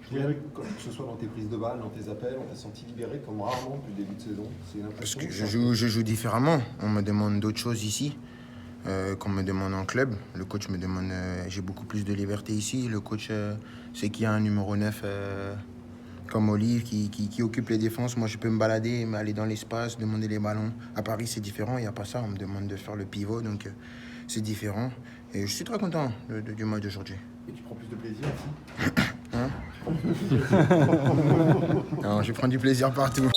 Kylian, que ce soit dans tes prises de balles, dans tes appels, on t'a senti libéré comme rarement depuis le début de saison. C'est une Parce impression. que je joue différemment. On me demande d'autres choses ici qu'on me demande en club. Le coach me demande... j'ai beaucoup plus de liberté ici. Le coach sait qu'il y a un numéro 9 comme Olive qui occupe les défenses. Moi, je peux me balader, aller dans l'espace, demander les ballons. À Paris, c'est différent. Il n'y a pas ça. On me demande de faire le pivot. Donc, c'est différent. Et je suis très content du match d'aujourd'hui. Et tu prends plus de plaisir aussi. Hein? Non, je prends du plaisir partout.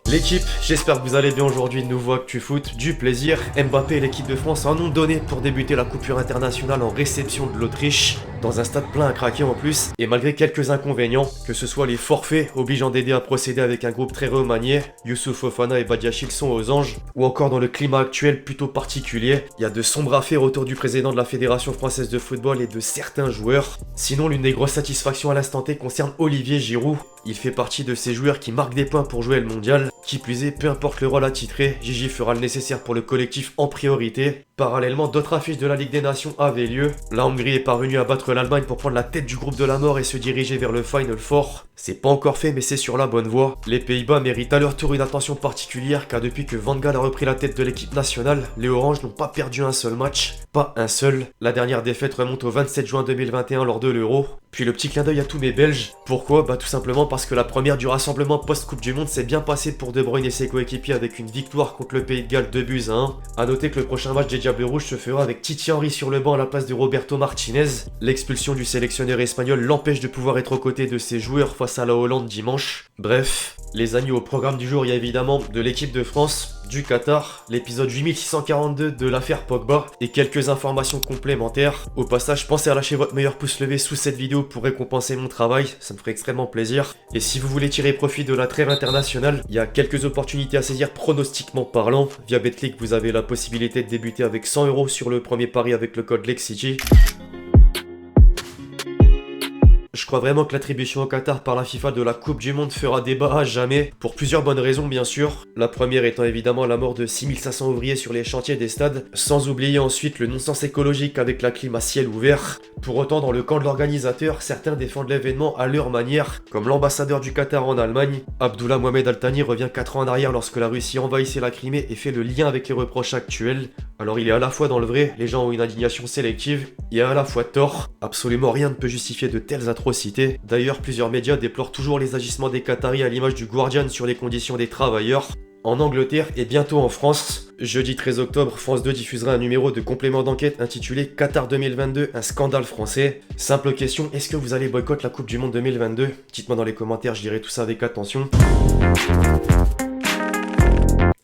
L'équipe, j'espère que vous allez bien aujourd'hui. Nouveau Actu Foot, du plaisir. Mbappé et l'équipe de France en ont donné pour débuter la coupure internationale en réception de l'Autriche, dans un stade plein à craquer en plus, et malgré quelques inconvénients, que ce soit les forfaits obligeant Dédé à procéder avec un groupe très remanié, Youssouf Fofana et Badiachil sont aux anges, ou encore dans le climat actuel plutôt particulier, il y a de sombres affaires autour du président de la Fédération Française de Football et de certains joueurs. Sinon, l'une des grosses satisfactions à l'instant T concerne Olivier Giroud. Il fait partie de ces joueurs qui marquent des points pour jouer le mondial. Qui plus est, peu importe le rôle attitré, Gigi fera le nécessaire pour le collectif en priorité. Parallèlement, d'autres affiches de la Ligue des Nations avaient lieu. La Hongrie est parvenue à battre l'Allemagne pour prendre la tête du groupe de la mort et se diriger vers le Final Four. C'est pas encore fait, mais c'est sur la bonne voie. Les Pays-Bas méritent à leur tour une attention particulière, car depuis que Van Gaal a repris la tête de l'équipe nationale, les Oranges n'ont pas perdu un seul match. Pas un seul. La dernière défaite remonte au 27 juin 2021 lors de l'Euro. Puis le petit clin d'œil à tous mes Belges. Pourquoi ? Bah tout simplement parce que la première du rassemblement post-Coupe du Monde s'est bien passée pour De Bruyne et ses coéquipiers avec une victoire contre le Pays de Galles 2-1. A noter que le prochain match des Diables Rouges se fera avec Titi Henry sur le banc à la place de Roberto Martinez. L'expulsion du sélectionneur espagnol l'empêche de pouvoir être aux côtés de ses joueurs face à la Hollande dimanche. Bref, les amis, au programme du jour, il y a évidemment de l'équipe de France, du Qatar, l'épisode 8642 de l'affaire Pogba et quelques informations complémentaires. Au passage, pensez à lâcher votre meilleur pouce levé sous cette vidéo pour récompenser mon travail, ça me ferait extrêmement plaisir. Et si vous voulez tirer profit de la trêve internationale, il y a quelques opportunités à saisir pronostiquement parlant. Via Betclic, vous avez la possibilité de débuter avec 100 € sur le premier pari avec le code LEXCITY. Je crois vraiment que l'attribution au Qatar par la FIFA de la Coupe du Monde fera débat à jamais, pour plusieurs bonnes raisons bien sûr. La première étant évidemment la mort de 6500 ouvriers sur les chantiers des stades, sans oublier ensuite le non-sens écologique avec la clim à ciel ouvert. Pour autant, dans le camp de l'organisateur, certains défendent l'événement à leur manière, comme l'ambassadeur du Qatar en Allemagne. Abdullah Mohamed Al-Thani revient 4 ans en arrière lorsque la Russie envahissait la Crimée et fait le lien avec les reproches actuels. Alors il est à la fois dans le vrai, les gens ont une indignation sélective, et à la fois tort. Absolument rien ne peut justifier de telles atrocités. D'ailleurs, plusieurs médias déplorent toujours les agissements des Qataris à l'image du Guardian sur les conditions des travailleurs. En Angleterre et bientôt en France, jeudi 13 octobre, France 2 diffusera un numéro de complément d'enquête intitulé Qatar 2022, un scandale français. Simple question, est-ce que vous allez boycotter la Coupe du Monde 2022 ? Dites-moi dans les commentaires, je dirai tout ça avec attention.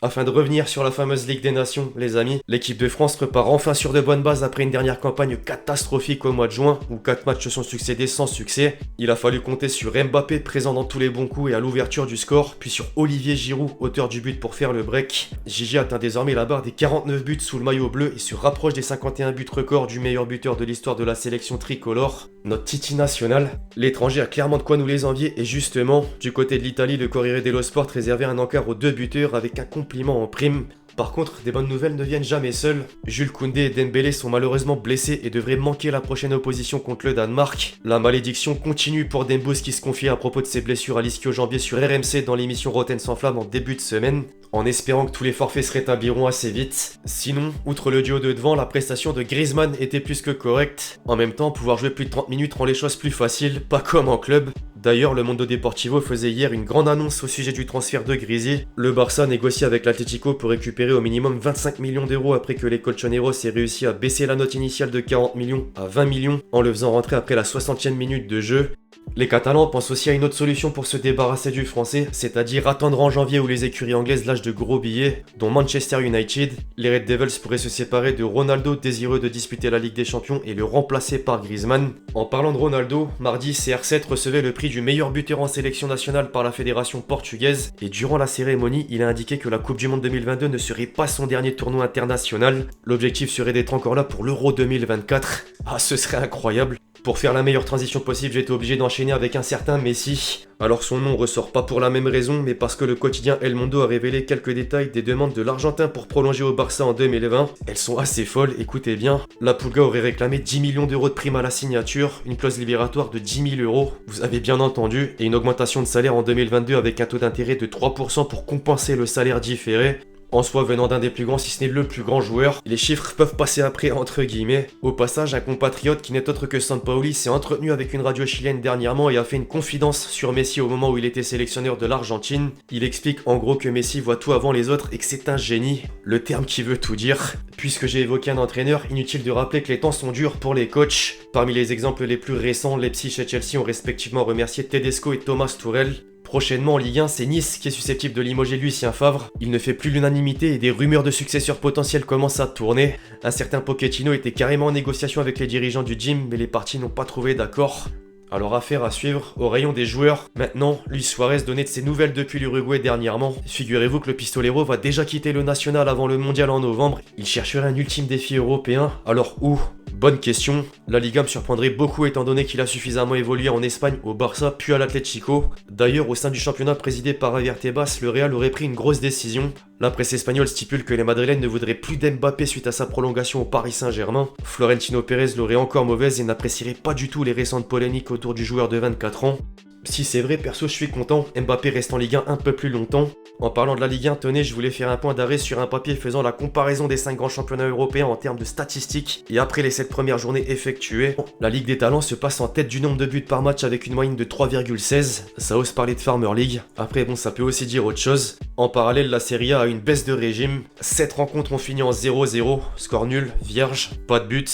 Afin de revenir sur la fameuse Ligue des Nations, les amis, l'équipe de France repart enfin sur de bonnes bases après une dernière campagne catastrophique au mois de juin, où 4 matchs se sont succédés sans succès. Il a fallu compter sur Mbappé, présent dans tous les bons coups et à l'ouverture du score, puis sur Olivier Giroud, auteur du but pour faire le break. Gigi atteint désormais la barre des 49 buts sous le maillot bleu et se rapproche des 51 buts records du meilleur buteur de l'histoire de la sélection tricolore. Notre Titi national. L'étranger a clairement de quoi nous les envier et justement, du côté de l'Italie, le Corriere dello Sport réservait un encart aux 2 buteurs avec un compliment en prime. Par contre, des bonnes nouvelles ne viennent jamais seules. Jules Koundé et Dembélé sont malheureusement blessés et devraient manquer la prochaine opposition contre le Danemark. La malédiction continue pour Dembous qui se confiait à propos de ses blessures à l'ischio-jambier sur RMC dans l'émission Rotten sans flamme en début de semaine, en espérant que tous les forfaits se rétabliront assez vite. Sinon, outre le duo de devant, la prestation de Griezmann était plus que correcte. En même temps, pouvoir jouer plus de 30 minutes rend les choses plus faciles, pas comme en club. D'ailleurs, le Mundo Deportivo faisait hier une grande annonce au sujet du transfert de Grisi. Le Barça négocie avec l'Atlético pour récupérer au minimum 25 millions d'euros après que les Colchoneros aient réussi à baisser la note initiale de 40 millions à 20 millions en le faisant rentrer après la 60e minute de jeu. Les Catalans pensent aussi à une autre solution pour se débarrasser du français, c'est-à-dire attendre en janvier où les écuries anglaises lâchent de gros billets, dont Manchester United. Les Red Devils pourraient se séparer de Ronaldo, désireux de disputer la Ligue des Champions, et le remplacer par Griezmann. En parlant de Ronaldo, mardi, CR7 recevait le prix du meilleur buteur en sélection nationale par la fédération portugaise, et durant la cérémonie, il a indiqué que la Coupe du Monde 2022 ne serait pas son dernier tournoi international. L'objectif serait d'être encore là pour l'Euro 2024. Ah, ce serait incroyable. Pour faire la meilleure transition possible, j'ai été obligé d'enchaîner avec un certain Messi. Alors son nom ressort pas pour la même raison, mais parce que le quotidien El Mundo a révélé quelques détails des demandes de l'Argentin pour prolonger au Barça en 2020. Elles sont assez folles, écoutez bien. La Pulga aurait réclamé 10 millions d'euros de prime à la signature, une clause libératoire de 10 000 euros, vous avez bien entendu, et une augmentation de salaire en 2022 avec un taux d'intérêt de 3% pour compenser le salaire différé. En soi, venant d'un des plus grands, si ce n'est le plus grand joueur, les chiffres peuvent passer après entre guillemets. Au passage, un compatriote qui n'est autre que Sampaoli s'est entretenu avec une radio chilienne dernièrement et a fait une confidence sur Messi au moment où il était sélectionneur de l'Argentine. Il explique en gros que Messi voit tout avant les autres et que c'est un génie, le terme qui veut tout dire. Puisque j'ai évoqué un entraîneur, inutile de rappeler que les temps sont durs pour les coachs. Parmi les exemples les plus récents, Leipzig et Chelsea ont respectivement remercié Tedesco et Thomas Tuchel. Prochainement en Ligue 1, c'est Nice qui est susceptible de limoger Lucien Favre. Il ne fait plus l'unanimité et des rumeurs de successeurs potentiels commencent à tourner. Un certain Pochettino était carrément en négociation avec les dirigeants du gym, mais les parties n'ont pas trouvé d'accord. Alors affaire à suivre, au rayon des joueurs. Maintenant, Luis Suarez donnait de ses nouvelles depuis l'Uruguay dernièrement. Figurez-vous que le pistolero va déjà quitter le national avant le mondial en novembre. Il chercherait un ultime défi européen. Alors où ? Bonne question. La Liga me surprendrait beaucoup étant donné qu'il a suffisamment évolué en Espagne, au Barça, puis à l'Atlético. D'ailleurs, au sein du championnat présidé par Javier Tebas, le Real aurait pris une grosse décision. La presse espagnole stipule que les Madrilènes ne voudraient plus d'Mbappé suite à sa prolongation au Paris Saint-Germain. Florentino Pérez l'aurait encore mauvaise et n'apprécierait pas du tout les récentes polémiques autour du joueur de 24 ans. Si c'est vrai, perso je suis content, Mbappé reste en Ligue 1 un peu plus longtemps. En parlant de la Ligue 1, tenez, je voulais faire un point d'arrêt sur un papier faisant la comparaison des 5 grands championnats européens en termes de statistiques. Et après les 7 premières journées effectuées, la Ligue des Talents se passe en tête du nombre de buts par match avec une moyenne de 3,16. Ça ose parler de Farmer League. Après bon, ça peut aussi dire autre chose. En parallèle, la Serie A a une baisse de régime. 7 rencontres ont fini en 0-0, score nul, vierge, pas de buts.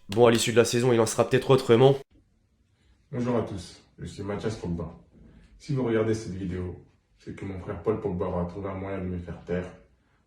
Bon, à l'issue de la saison, il en sera peut-être autrement. Bonjour à tous, je suis Mathias Pogba. Si vous regardez cette vidéo, c'est que mon frère Paul Pogba aura trouvé un moyen de me faire taire,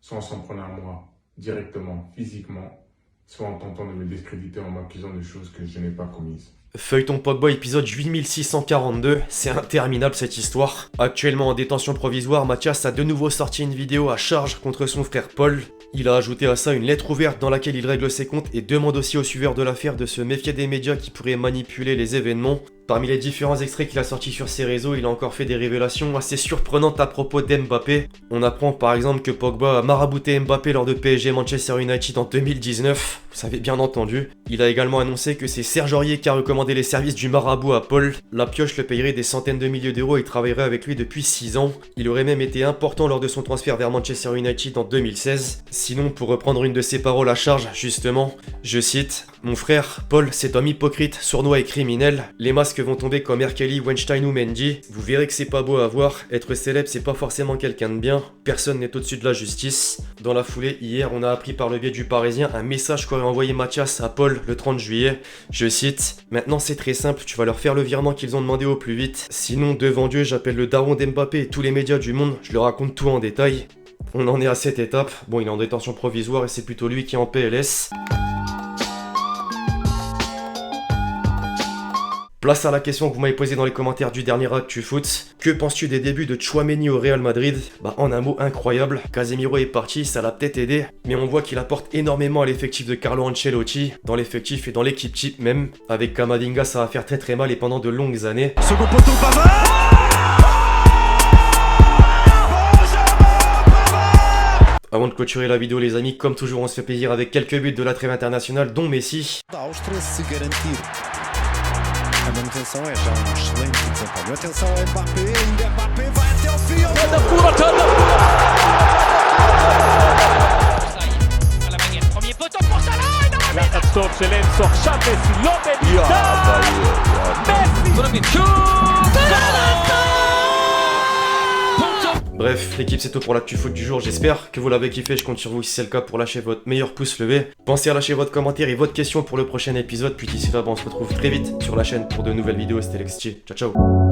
soit en s'en prenant à moi, directement, physiquement, soit en tentant de me discréditer en m'accusant de choses que je n'ai pas commises. Feuilleton Pogba épisode 8642, c'est interminable cette histoire. Actuellement en détention provisoire, Mathias a de nouveau sorti une vidéo à charge contre son frère Paul. Il a ajouté à ça une lettre ouverte dans laquelle il règle ses comptes et demande aussi aux suiveurs de l'affaire de se méfier des médias qui pourraient manipuler les événements. Parmi les différents extraits qu'il a sortis sur ses réseaux, il a encore fait des révélations assez surprenantes à propos d'Mbappé. On apprend par exemple que Pogba a marabouté Mbappé lors de PSG Manchester United en 2019, vous avez bien entendu. Il a également annoncé que c'est Serge Aurier qui a recommandé les services du marabout à Paul. La pioche le payerait des centaines de milliers d'euros et travaillerait avec lui depuis 6 ans. Il aurait même été important lors de son transfert vers Manchester United en 2016. Sinon, pour reprendre une de ses paroles à charge, justement, je cite « Mon frère, Paul, cet homme hypocrite, sournois et criminel. Les masques vont tomber comme Erkeli, Weinstein ou Mendy. Vous verrez que c'est pas beau à voir. Être célèbre, c'est pas forcément quelqu'un de bien. Personne n'est au-dessus de la justice. » Dans la foulée, hier, on a appris par le biais du Parisien un message qu'aurait envoyé Mathias à Paul le 30 juillet. Je cite « Maintenant, c'est très simple, tu vas leur faire le virement qu'ils ont demandé au plus vite. Sinon, devant Dieu, j'appelle le daron d'Mbappé et tous les médias du monde, je leur raconte tout en détail. » On en est à cette étape. Bon, il est en détention provisoire et c'est plutôt lui qui est en PLS. Place à la question que vous m'avez posée dans les commentaires du dernier Actu Foot. Que penses-tu des débuts de Tchouaméni au Real Madrid ? Bah en un mot, incroyable. Casemiro est parti, ça l'a peut-être aidé, mais on voit qu'il apporte énormément à l'effectif de Carlo Ancelotti, dans l'effectif et dans l'équipe type même. Avec Camavinga, ça va faire très très mal et pendant de longues années. Second poteau, Pavard. Avant de clôturer la vidéo les amis, comme toujours on se fait plaisir avec quelques buts de la trêve internationale, dont Messi. A manutenção é já excelente desempenho. Atenção a Mbappé, ainda Mbappé vai até ao fim. Da pura tada. À la baguette, premier poteau pour Salah. Lata de stop, excelente, Chaves, Lopez, Messi. Bref, l'équipe c'est tout pour l'actu foot du jour, j'espère que vous l'avez kiffé, je compte sur vous si c'est le cas pour lâcher votre meilleur pouce levé. Pensez à lâcher votre commentaire et votre question pour le prochain épisode, puis d'ici là, on se retrouve très vite sur la chaîne pour de nouvelles vidéos, c'était Lexi, ciao ciao.